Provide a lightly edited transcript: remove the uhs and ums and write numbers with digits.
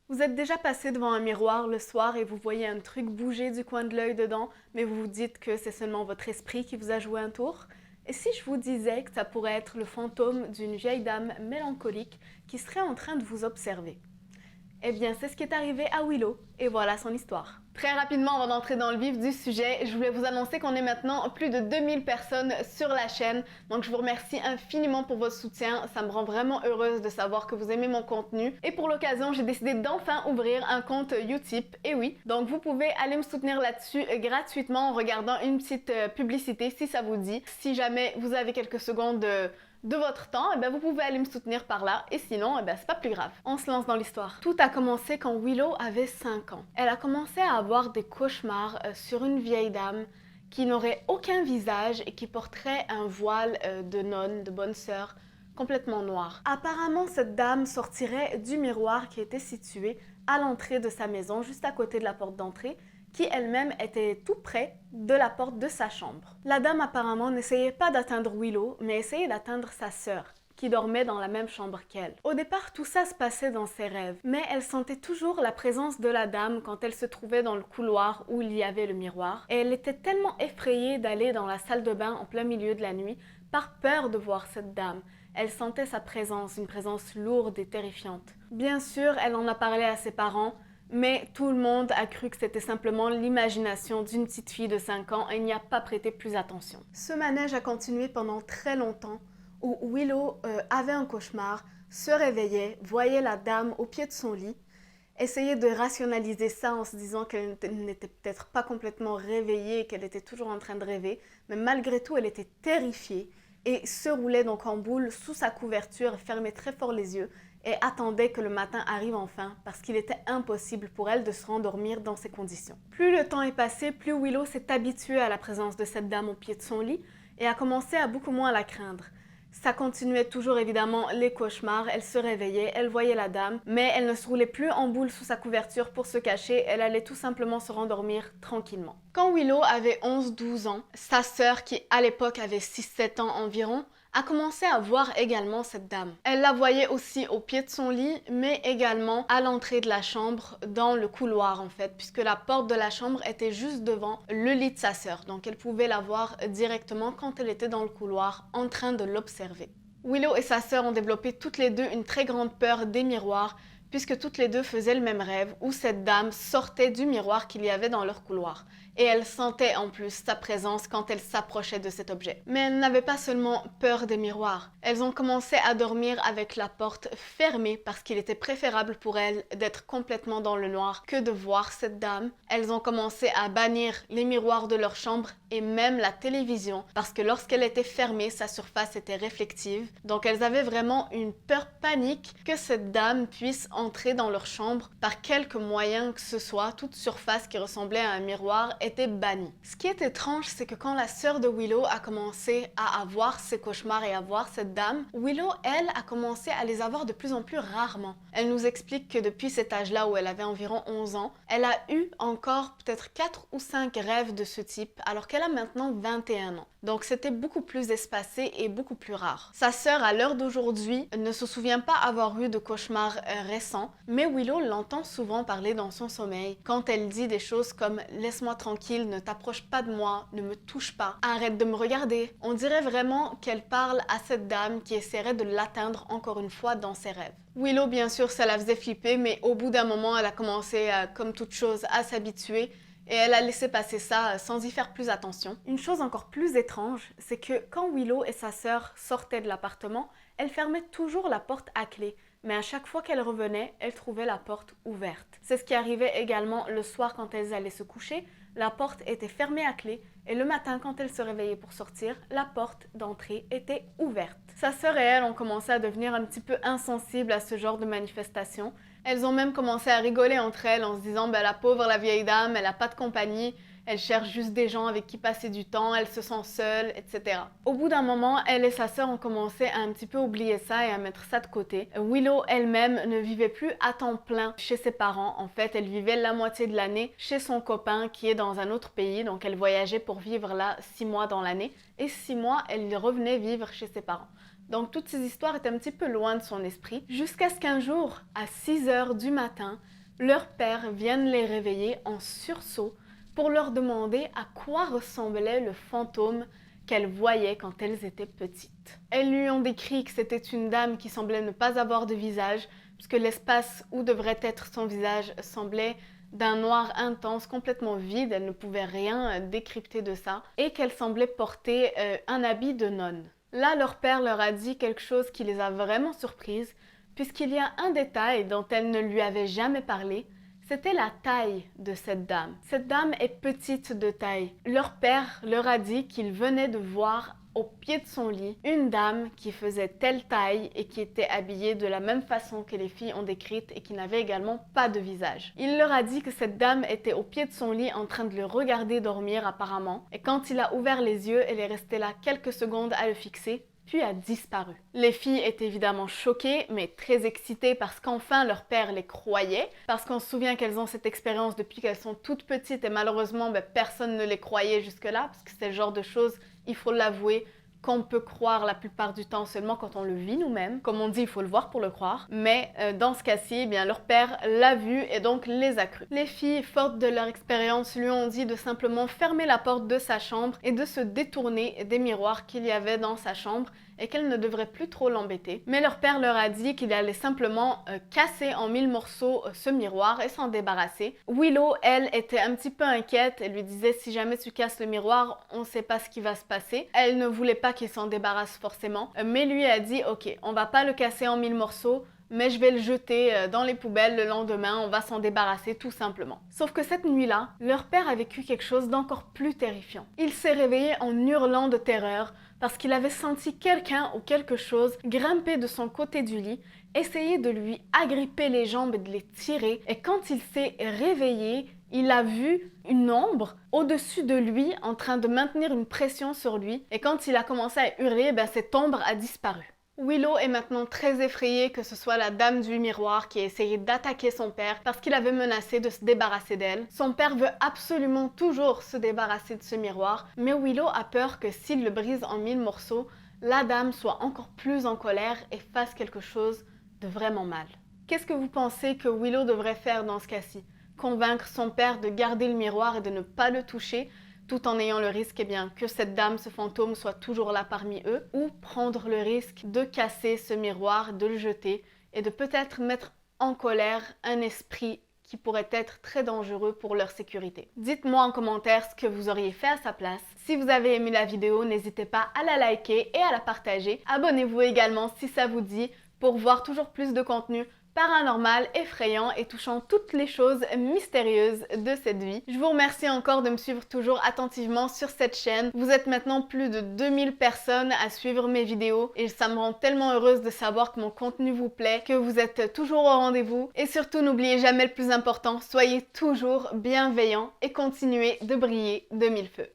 Vous êtes déjà passé devant un miroir le soir et vous voyez un truc bouger du coin de l'œil dedans, mais vous vous dites que c'est seulement votre esprit qui vous a joué un tour? Et si je vous disais que ça pourrait être le fantôme d'une vieille dame mélancolique qui serait en train de vous observer? Eh bien, c'est ce qui est arrivé à Willow, et voilà son histoire. Très rapidement, avant d'entrer dans le vif du sujet, je voulais vous annoncer qu'on est maintenant plus de 2000 personnes sur la chaîne, donc je vous remercie infiniment pour votre soutien, ça me rend vraiment heureuse de savoir que vous aimez mon contenu. Et pour l'occasion, j'ai décidé d'enfin ouvrir un compte Utip, et oui, donc vous pouvez aller me soutenir là-dessus gratuitement en regardant une petite publicité si ça vous dit. Si jamais vous avez quelques secondes de votre temps, et vous pouvez aller me soutenir par là, et sinon, c'est pas plus grave. On se lance dans l'histoire. Tout a commencé quand Willow avait 5 ans. Elle a commencé à avoir des cauchemars sur une vieille dame qui n'aurait aucun visage et qui porterait un voile de nonne, de bonne sœur, complètement noir. Apparemment, cette dame sortirait du miroir qui était situé à l'entrée de sa maison, juste à côté de la porte d'entrée, qui elle-même était tout près de la porte de sa chambre. La dame apparemment n'essayait pas d'atteindre Willow, mais essayait d'atteindre sa sœur, qui dormait dans la même chambre qu'elle. Au départ, tout ça se passait dans ses rêves, mais elle sentait toujours la présence de la dame quand elle se trouvait dans le couloir où il y avait le miroir, et elle était tellement effrayée d'aller dans la salle de bain en plein milieu de la nuit, par peur de voir cette dame. Elle sentait sa présence, une présence lourde et terrifiante. Bien sûr, elle en a parlé à ses parents, mais tout le monde a cru que c'était simplement l'imagination d'une petite fille de 5 ans et n'y a pas prêté plus attention. Ce manège a continué pendant très longtemps, où Willow avait un cauchemar, se réveillait, voyait la dame au pied de son lit, essayait de rationaliser ça en se disant qu'elle n'était peut-être pas complètement réveillée, qu'elle était toujours en train de rêver, mais malgré tout elle était terrifiée et se roulait donc en boule sous sa couverture, fermait très fort les yeux et attendait que le matin arrive enfin parce qu'il était impossible pour elle de se rendormir dans ces conditions. Plus le temps est passé, plus Willow s'est habituée à la présence de cette dame au pied de son lit et a commencé à beaucoup moins la craindre. Ça continuait toujours évidemment les cauchemars, elle se réveillait, elle voyait la dame, mais elle ne se roulait plus en boule sous sa couverture pour se cacher, elle allait tout simplement se rendormir tranquillement. Quand Willow avait 11-12 ans, sa sœur, qui à l'époque avait 6-7 ans environ, a commencé à voir également cette dame. Elle la voyait aussi au pied de son lit, mais également à l'entrée de la chambre, dans le couloir en fait, puisque la porte de la chambre était juste devant le lit de sa sœur, donc elle pouvait la voir directement quand elle était dans le couloir en train de l'observer. Willow et sa sœur ont développé toutes les deux une très grande peur des miroirs, puisque toutes les deux faisaient le même rêve où cette dame sortait du miroir qu'il y avait dans leur couloir. Et elles sentaient en plus sa présence quand elles s'approchaient de cet objet. Mais elles n'avaient pas seulement peur des miroirs. Elles ont commencé à dormir avec la porte fermée parce qu'il était préférable pour elles d'être complètement dans le noir que de voir cette dame. Elles ont commencé à bannir les miroirs de leur chambre et même la télévision parce que lorsqu'elle était fermée, sa surface était réflective. Donc elles avaient vraiment une peur panique que cette dame puisse entrer dans leur chambre par quelque moyen que ce soit. Toute surface qui ressemblait à un miroir était bannie. Ce qui est étrange, c'est que quand la sœur de Willow a commencé à avoir ses cauchemars et à voir cette dame, Willow, elle, a commencé à les avoir de plus en plus rarement. Elle nous explique que depuis cet âge-là où elle avait environ 11 ans, elle a eu encore peut-être 4 ou 5 rêves de ce type, alors qu'elle a maintenant 21 ans. Donc c'était beaucoup plus espacé et beaucoup plus rare. Sa sœur, à l'heure d'aujourd'hui, ne se souvient pas avoir eu de cauchemars récents, mais Willow l'entend souvent parler dans son sommeil quand elle dit des choses comme « Laisse-moi tranquille, ne t'approche pas de moi, ne me touche pas, arrête de me regarder ». On dirait vraiment qu'elle parle à cette dame qui essaierait de l'atteindre encore une fois dans ses rêves. Willow, bien sûr, ça la faisait flipper, mais au bout d'un moment, elle a commencé, comme toute chose, à s'habituer. Et elle a laissé passer ça sans y faire plus attention. Une chose encore plus étrange, c'est que quand Willow et sa sœur sortaient de l'appartement, elle fermait toujours la porte à clé. Mais à chaque fois qu'elle revenait, elle trouvait la porte ouverte. C'est ce qui arrivait également le soir quand elles allaient se coucher. La porte était fermée à clé et le matin quand elles se réveillaient pour sortir, la porte d'entrée était ouverte. Sa sœur et elle ont commencé à devenir un petit peu insensibles à ce genre de manifestations. Elles ont même commencé à rigoler entre elles en se disant la pauvre, la vieille dame, elle n'a pas de compagnie, elle cherche juste des gens avec qui passer du temps, elle se sent seule, etc. Au bout d'un moment, elle et sa sœur ont commencé à un petit peu oublier ça et à mettre ça de côté. Willow elle-même ne vivait plus à temps plein chez ses parents. En fait, elle vivait la moitié de l'année chez son copain qui est dans un autre pays. Donc elle voyageait pour vivre là 6 mois dans l'année. Et 6 mois, elle revenait vivre chez ses parents. Donc toutes ces histoires étaient un petit peu loin de son esprit, jusqu'à ce qu'un jour, à 6 heures du matin, leur père vienne les réveiller en sursaut pour leur demander à quoi ressemblait le fantôme qu'elles voyaient quand elles étaient petites. Elles lui ont décrit que c'était une dame qui semblait ne pas avoir de visage, puisque l'espace où devrait être son visage semblait d'un noir intense, complètement vide, elle ne pouvait rien décrypter de ça, et qu'elle semblait porter un habit de nonne. Là, leur père leur a dit quelque chose qui les a vraiment surprises, puisqu'il y a un détail dont elle ne lui avait jamais parlé, c'était la taille de cette dame. Cette dame est petite de taille. Leur père leur a dit qu'il venait de voir au pied de son lit une dame qui faisait telle taille et qui était habillée de la même façon que les filles ont décrite et qui n'avait également pas de visage. Il leur a dit que cette dame était au pied de son lit en train de le regarder dormir apparemment, et quand il a ouvert les yeux, elle est restée là quelques secondes à le fixer, puis a disparu. Les filles étaient évidemment choquées, mais très excitées parce qu'enfin leur père les croyait, parce qu'on se souvient qu'elles ont cette expérience depuis qu'elles sont toutes petites et malheureusement personne ne les croyait jusque-là, parce que c'est le genre de choses, il faut l'avouer, qu'on peut croire la plupart du temps seulement quand on le vit nous-mêmes. Comme on dit, il faut le voir pour le croire. Mais dans ce cas-ci, leur père l'a vu et donc les a crus. Les filles, fortes de leur expérience, lui ont dit de simplement fermer la porte de sa chambre et de se détourner des miroirs qu'il y avait dans sa chambre et qu'elle ne devrait plus trop l'embêter. Mais leur père leur a dit qu'il allait simplement casser en 1000 morceaux ce miroir et s'en débarrasser. Willow, elle, était un petit peu inquiète. Elle lui disait, si jamais tu casses le miroir, on ne sait pas ce qui va se passer. Elle ne voulait pas qu'il s'en débarrasse forcément, mais lui a dit, ok, on va pas le casser en 1000 morceaux, mais je vais le jeter dans les poubelles le lendemain, on va s'en débarrasser tout simplement. Sauf que cette nuit-là, leur père a vécu quelque chose d'encore plus terrifiant. Il s'est réveillé en hurlant de terreur parce qu'il avait senti quelqu'un ou quelque chose grimper de son côté du lit, essayer de lui agripper les jambes et de les tirer, et quand il s'est réveillé, il a vu une ombre au-dessus de lui en train de maintenir une pression sur lui, et quand il a commencé à hurler, cette ombre a disparu. Willow est maintenant très effrayée que ce soit la dame du miroir qui a essayé d'attaquer son père parce qu'il avait menacé de se débarrasser d'elle. Son père veut absolument toujours se débarrasser de ce miroir, mais Willow a peur que s'il le brise en 1000 morceaux, la dame soit encore plus en colère et fasse quelque chose de vraiment mal. Qu'est-ce que vous pensez que Willow devrait faire dans ce cas-ci? Convaincre son père de garder le miroir et de ne pas le toucher, tout en ayant le risque que cette dame, ce fantôme, soit toujours là parmi eux, ou prendre le risque de casser ce miroir, de le jeter, et de peut-être mettre en colère un esprit qui pourrait être très dangereux pour leur sécurité. Dites-moi en commentaire ce que vous auriez fait à sa place. Si vous avez aimé la vidéo, n'hésitez pas à la liker et à la partager. Abonnez-vous également si ça vous dit pour voir toujours plus de contenu paranormal, effrayant et touchant toutes les choses mystérieuses de cette vie. Je vous remercie encore de me suivre toujours attentivement sur cette chaîne. Vous êtes maintenant plus de 2000 personnes à suivre mes vidéos et ça me rend tellement heureuse de savoir que mon contenu vous plaît, que vous êtes toujours au rendez-vous. Et surtout, n'oubliez jamais le plus important, soyez toujours bienveillants et continuez de briller de mille feux.